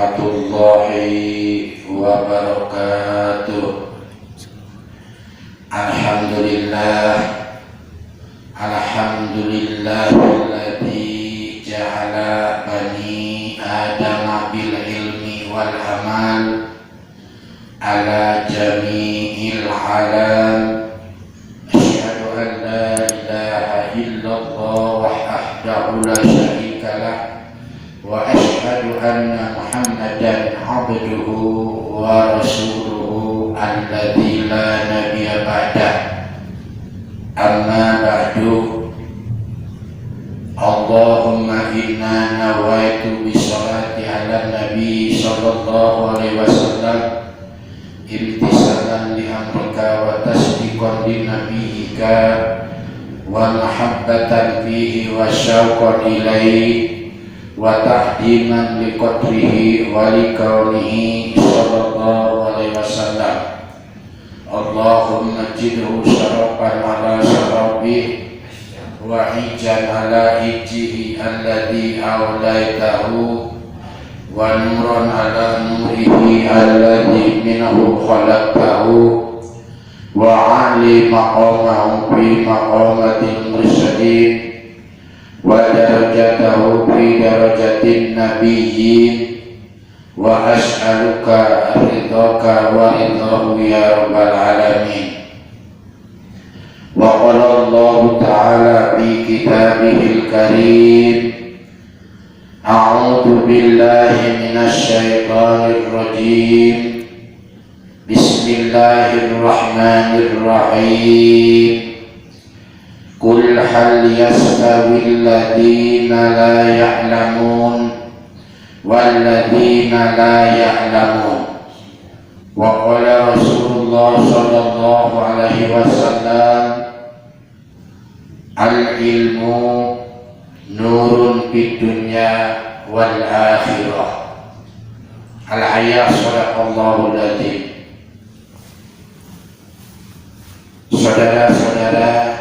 warahmatullahi wabarakatuh. Alhamdulillahilladzi ja'ala bani adama bil ilmi wal amal ala jami'il alam. Asyhadu an la ilaha illallah wahdahu la syarika lah wa asyhadu anna Muhammadan abduhu wa rasuluhu alladzi la nabiyya ba'dah. Amma ba'du. Allahumma inna nawaitu bisolati ala nabi sallallahu alaihi wasallam imtisalan li amrika wa tasdiqan li nabiyyika wa mahabbatan fihi wa syauqan ilaihi wa tahdiman li qadrihi wa li kaunihi sallallahu alaihi wasallam. Allahumma jidhu syarafan ala syarafih wa hijjan ala hijjihi alladhi awlaitahu wa nuran ala nurihi alladhi minhu khalaqtahu wa ali maqamahu fi maqamatil mursalin wa darajatahu fi darajatin nabiyyin wa as'aluka ridhaka wa ridhahu ya rabbal alamin. Wa qala Allah ta'ala fi kitabihil karim, a'udzu billahi minasy syaithanir rajim, bismillahirrahmanirrahim. Qul hal yastawil ladzina la ya'lamun walladzina la ya'lamun. Wa qala Rasulullah sallallahu alaihi wasallam, al-ilmu nurun fid dunya wal akhirah. Al-ayat sadaqallahul adzim. Saudara-saudara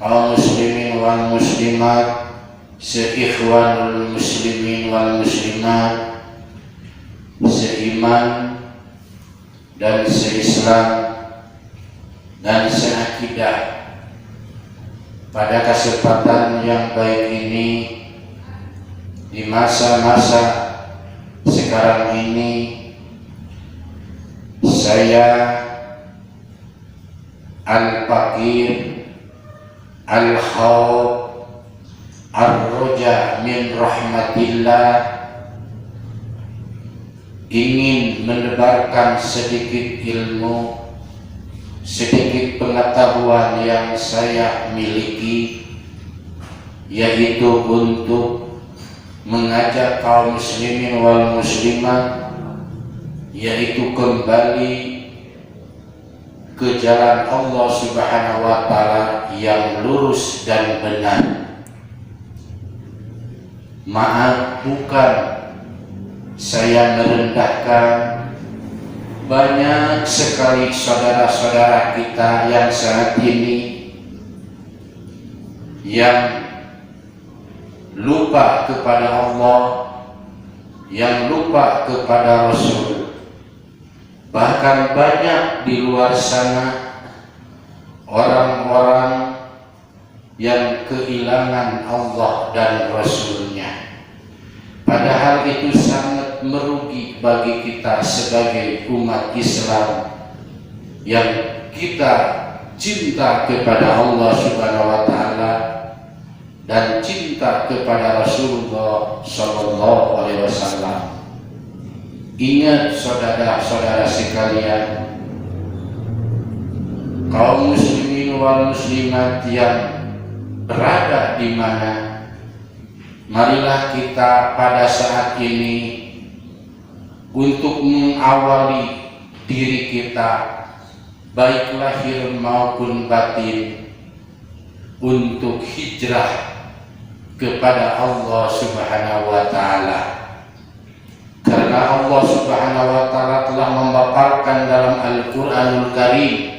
kaum muslimin wal muslimat, seikhwanul muslimin wal muslimat, seiman dan seislam dan seakidah. Pada kesempatan yang baik ini, di masa-masa sekarang ini, saya al-faqir al-khawf ar-roja min rahmatillah ingin menebarkan sedikit ilmu, sedikit pengetahuan yang saya miliki, yaitu untuk mengajak kaum muslimin wal muslimat yaitu kembali ke jalan Allah Subhanahu wa ta'ala yang lurus dan benar. Maaf, bukan saya merendahkan. Banyak sekali saudara-saudara kita yang saat ini yang lupa kepada Allah, yang lupa kepada Rasul. Bahkan banyak di luar sana orang-orang yang kehilangan Allah dan Rasulnya. Padahal itu sangat merugi bagi kita sebagai umat Islam yang kita cinta kepada Allah Subhanahu wa ta'ala dan cinta kepada Rasulullah sallallahu alaihi wasallam. Ingat saudara-saudara sekalian, kaum muslimin wal muslimat yang berada di mana, marilah kita pada saat ini untuk mengawali diri kita, baik lahir maupun batin, untuk hijrah kepada Allah Subhanahu wa ta'ala. Karena Allah Subhanahu wa ta'ala telah memaparkan dalam Al-Quranul Karim,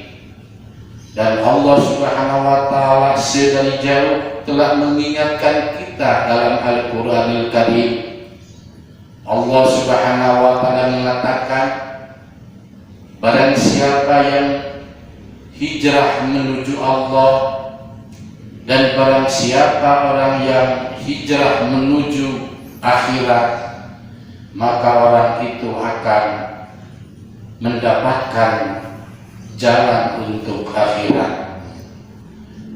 dan Allah Subhanahu wa ta'ala sedari jauh telah mengingatkan kita dalam Al-Quranul Karim. Allah Subhanahu wa Ta'ala mengatakan, barang siapa yang hijrah menuju Allah dan barang siapa orang yang hijrah menuju akhirat, maka orang itu akan mendapatkan jalan untuk akhirat.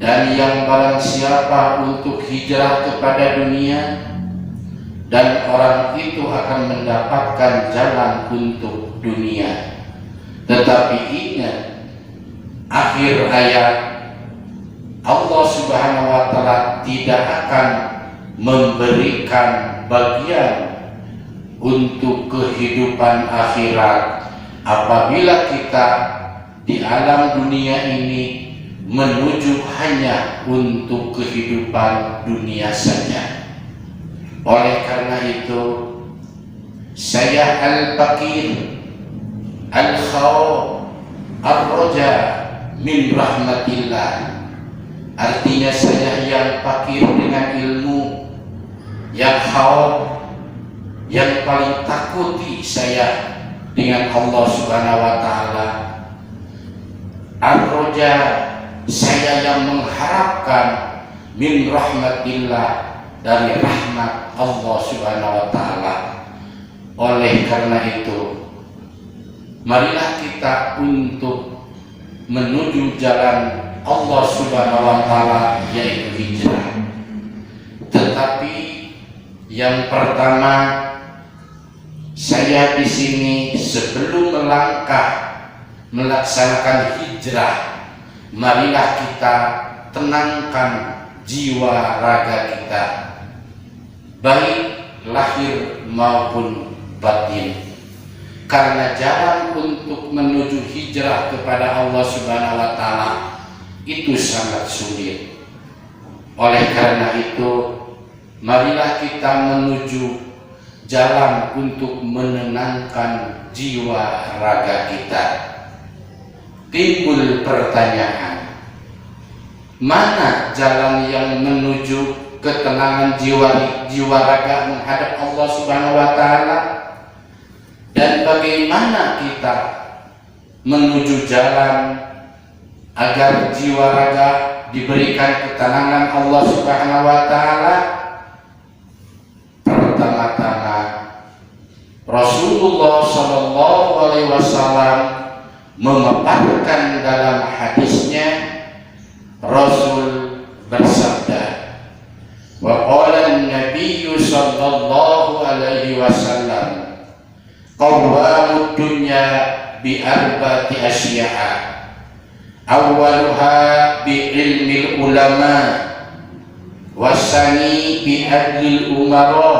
Dan yang barang siapa untuk hijrah kepada dunia, dan orang itu akan mendapatkan jalan untuk dunia. Tetapi ingat, akhir ayat, Allah Subhanahu wa Ta'ala tidak akan memberikan bagian untuk kehidupan akhirat apabila kita di alam dunia ini menuju hanya untuk kehidupan dunia saja. Oleh karena itu, saya al-fakir, al-khawf, ar-roja min rahmatillah. Artinya saya yang fakir dengan ilmu, yang khawf, yang paling takuti saya dengan Allah Subhanahu wa Ta'ala. Ar-roja, saya yang mengharapkan min rahmatillah, dari rahmat Allah Subhanahu wa Ta'ala. Oleh karena itu, marilah kita untuk menuju jalan Allah Subhanahu wa Ta'ala, yaitu hijrah. Tetapi yang pertama, saya di sini sebelum melangkah melaksanakan hijrah, marilah kita tenangkan jiwa raga kita, baik lahir maupun batin. Karena jalan untuk menuju hijrah kepada Allah Subhanahu wa Ta'ala itu sangat sulit. Oleh karena itu, marilah kita menuju jalan untuk menenangkan jiwa raga kita. Timbul pertanyaan, mana jalan yang menuju ketenangan jiwa raga menghadap Allah Subhanahu wa Ta'ala, dan bagaimana kita menuju jalan agar jiwa raga diberikan ketenangan Allah Subhanahu wa Ta'ala? Pertama-tama, Rasulullah Shallallahu Alaihi Wasallam memaparkan dalam hadisnya, Rasul bersabda, wa qala an-nabiy sallallahu alaihi wasallam, qawwamud dunya bi arba'ati asya'a, awwaluha bi ilmil ulama, wasani bi adlil umara,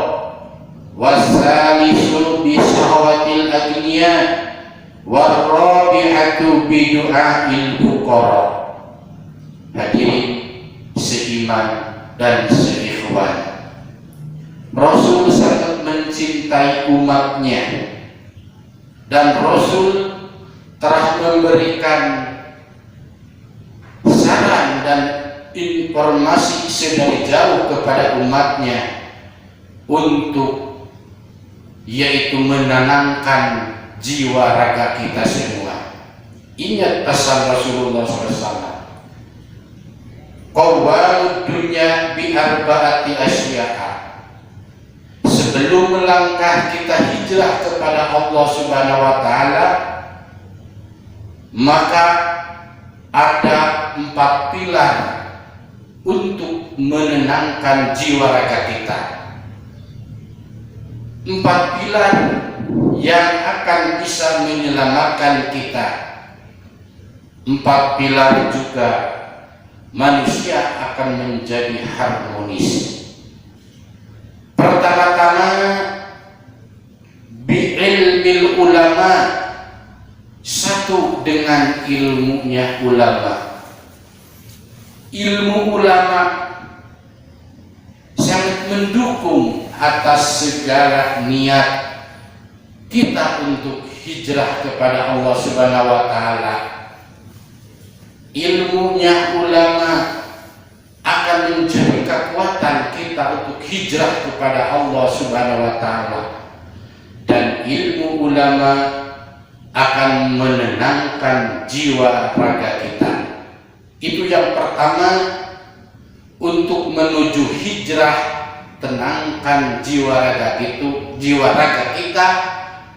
wasalisu bi syahwatil agniya, warabi'atu bi du'ail fuqara. Hadirin seiman dan seikhwan, Rasul sangat mencintai umatnya, dan Rasul telah memberikan saran dan informasi sedari jauh kepada umatnya untuk, yaitu menenangkan jiwa raga kita semua. Ingat pesan Rasulullah SAW, qawwamud dunya bi arba'ati asya'a. Sebelum melangkah kita hijrah kepada Allah Subhanahu wa Ta'ala, maka ada 4 pilar untuk menenangkan jiwa raga kita. 4 pilar yang akan bisa menyelamatkan kita. 4 pilar juga manusia akan menjadi harmonis. Pertama-tama, bi'ilmil ulama, satu dengan ilmunya ulama. Ilmu ulama sangat mendukung atas segala niat kita untuk hijrah kepada Allah Subhanahu wa Ta'ala. Ilmunya ulama akan menjadi kekuatan kita untuk hijrah kepada Allah Subhanahu wa Ta'ala. ilmu ulama akan menenangkan jiwa raga kita. Itu yang pertama, untuk menuju hijrah, tenangkan jiwa raga kita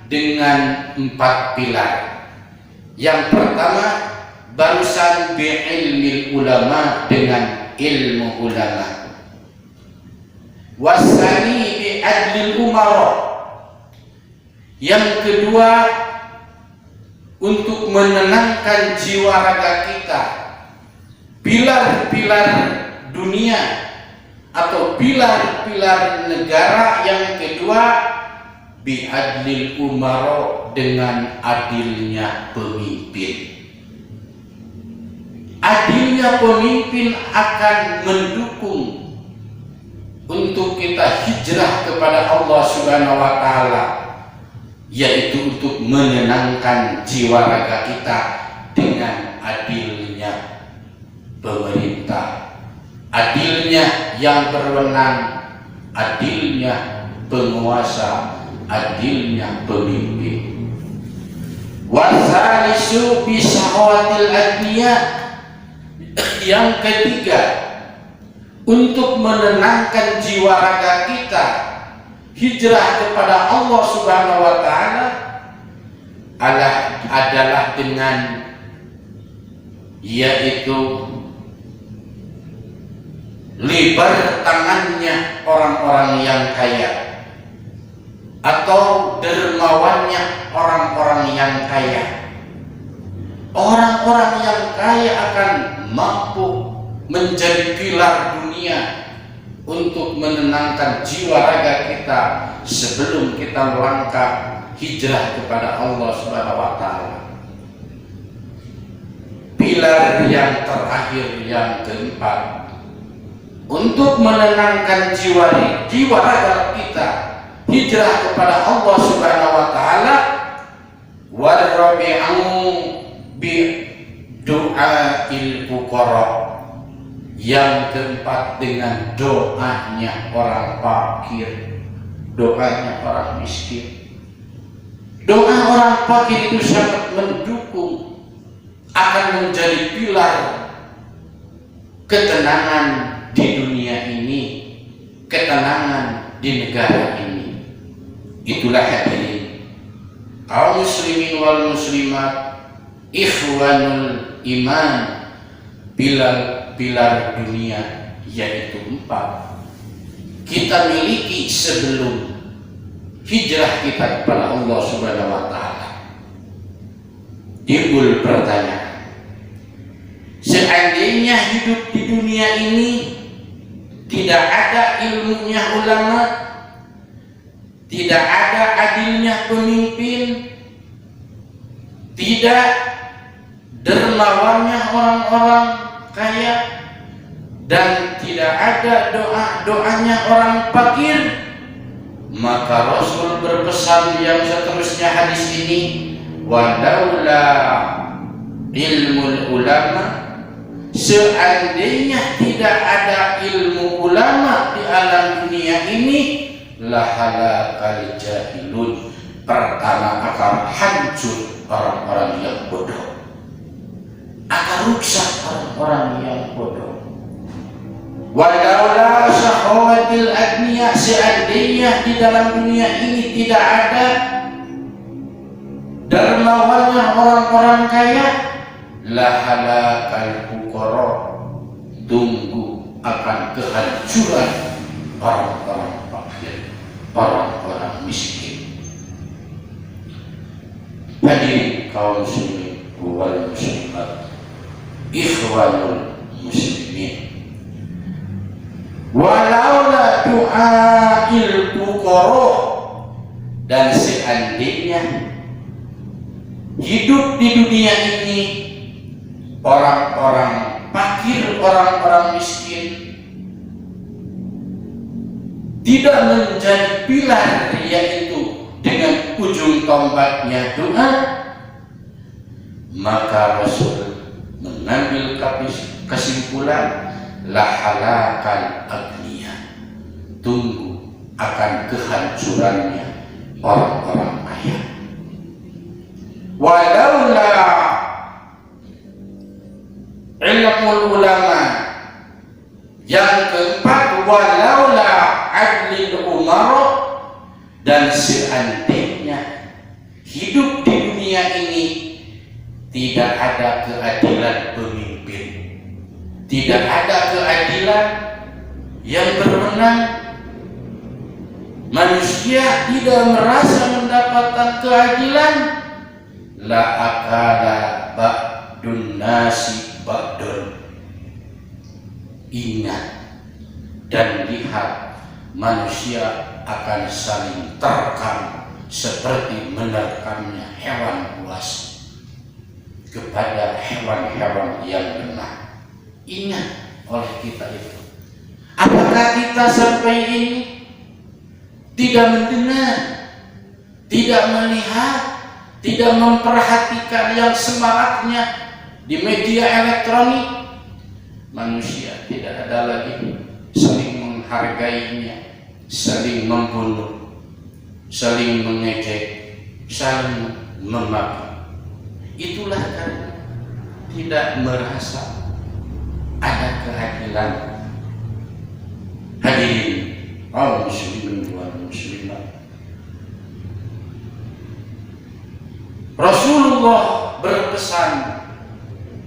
dengan 4 pilar. Yang pertama, barusan bi'ilmil ulama, dengan ilmu ulama. Wasani bi'adlil umara. Yang kedua, untuk menenangkan jiwa raga kita, pilar-pilar dunia atau pilar-pilar negara. Yang kedua, bi'adlil umara, dengan adilnya pemimpin. Adilnya pemimpin akan mendukung untuk kita hijrah kepada Allah Subhanahu wa Ta'ala, yaitu untuk menenangkan jiwa raga kita dengan adilnya pemerintah, adilnya yang berwenang, adilnya penguasa, adilnya pemimpin. Wasalisu bisahawatil adniya. Yang ketiga, untuk menenangkan jiwa raga kita hijrah kepada Allah Subhanahu wa Ta'ala adalah dengan, yaitu lebar tangannya orang-orang yang kaya atau dermawannya orang-orang yang kaya. Orang-orang yang kaya akan mampu menjadi pilar dunia untuk menenangkan jiwa raga kita sebelum kita melangkah hijrah kepada Allah Subhanahu wa Ta'ala. Pilar yang terakhir, yang keempat, untuk menenangkan jiwa raga kita hijrah kepada Allah Subhanahu wa Ta'ala. Warabi'u bi du'ail fuqara. Yang keempat, dengan doanya orang fakir, doanya orang miskin. Doa orang fakir itu sangat mendukung, akan menjadi pilar ketenangan di dunia ini, ketenangan di negara ini. Itulah hadirin kaum muslimin wal muslimat, ikhwanul iman, pilar dunia, yaitu 4 kita miliki sebelum hijrah kita kepada Allah Subhanahu wa Ta'ala. Timbul pertanyaan, seandainya hidup di dunia ini tidak ada ilmunya ulama, tidak ada adilnya pemimpin, tidak dermawannya orang-orang kaya, dan tidak ada doanya orang fakir, maka Rasul berpesan yang seterusnya hadis ini, walaula ilmul ulama, seandainya tidak ada ilmu ulama di alam dunia ini, lahalakal jahilun, pertama akan hancur orang-orang yang bodoh, akan rusak orang-orang yang bodoh. Walaula sahawatil adniya, seandainya di dalam dunia ini tidak ada dermawannya orang-orang kaya, lahalakal fuqara, tunggu akan kehancuran orang-orang fakir, orang-orang miskin. Hadirin kaum muslimin wal muslimat, ikhwanul muslimin, walaula du'ail fuqara, dan seandainya hidup di dunia ini orang-orang fakir, orang-orang miskin tidak menjadi pilar, yaitu dengan ujung tombaknya doa, maka Rasul mengambil kesimpulan, lahalakan agniya, tunggu akan kehancurannya orang-orang kaya. Walaula ilmul ulama, yang keempat walaula adlil umara, dan seandainya hidup di dunia ini tidak ada keadilan pemimpin, tidak ada keadilan yang berwenang, manusia tidak merasa mendapatkan keadilan, la akala ba'dun nasi ba'dun. Ingat dan lihat, manusia akan saling terkam seperti menerkamnya hewan buas kepada hewan-hewan yang lemah. Ingat oleh kita itu. Apakah kita sampai ini tidak mendengar, tidak melihat, tidak memperhatikan yang semaraknya di media elektronik? Manusia tidak ada lagi saling menghargainya, saling membunuh, saling mengejek, saling memaki. Itulah karena tidak merasa ada keadilan. Hadirin kaum muslimin wal muslimat, Rasulullah berpesan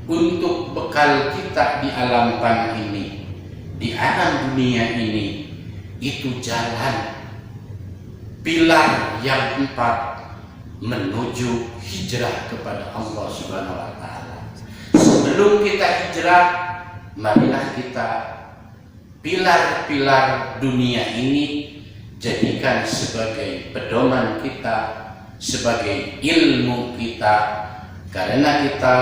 untuk bekal kita di alam fana ini, di alam dunia ini, itu jalan pilar yang 4 menuju hijrah kepada Allah Subhanahu wa taala. Sebelum kita hijrah, marilah kita pilar-pilar dunia ini jadikan sebagai pedoman kita, sebagai ilmu kita, karena kita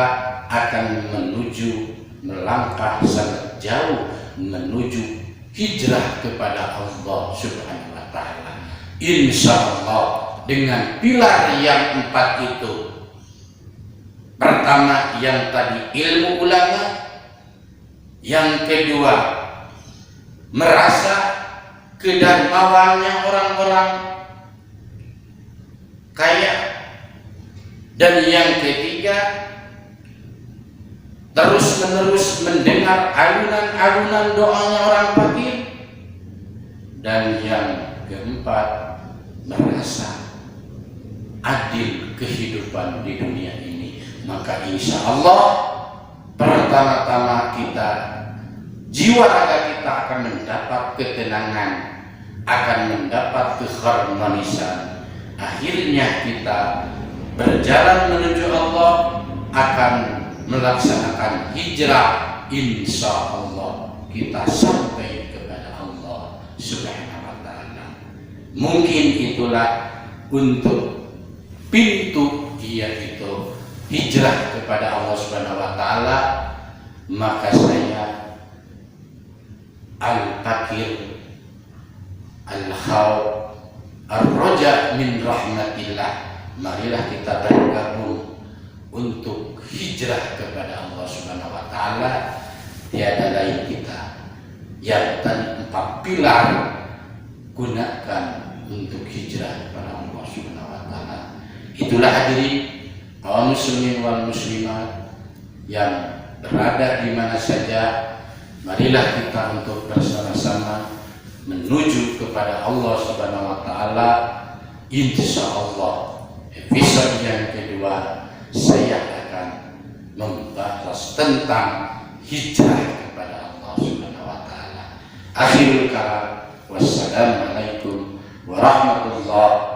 akan menuju melangkah sangat jauh menuju hijrah kepada Allah Subhanahu wa taala. Insyaallah dengan pilar yang 4 itu. Pertama yang tadi ilmu ulama, yang kedua merasa kedermawannya orang-orang kaya, dan yang ketiga terus-menerus mendengar alunan-alunan doanya orang fakir, dan yang keempat merasa adil kehidupan di dunia ini. Maka insya Allah pertama-tama kita, jiwa raga kita akan mendapat ketenangan, akan mendapat keharmonisan. Akhirnya kita berjalan menuju Allah, akan melaksanakan hijrah. Insya Allah kita sampai kepada Allah Subhanahu wa ta'ala. Mungkin itulah untuk pintu yaitu hijrah kepada Allah Subhanahu wa ta'ala. Maka saya al-fakir al-khawf ar-raja min rahmatillah, marilah kita bergabung untuk hijrah kepada Allah Subhanahu wa ta'ala. Tiada lain kita yang tadi 4 pilar gunakan untuk hijrah kepada Allah Subhanahu wa ta'ala. Itulah hadirin kaum muslimin wal muslimat yang berada di mana saja, marilah kita untuk bersama-sama menuju kepada Allah Subhanahu wa ta'ala. Insyaallah episode yang kedua saya akan membahas tentang hijrah kepada Allah Subhanahu wa ta'ala. Akhirul kalam, wassalamualaikum warahmatullahi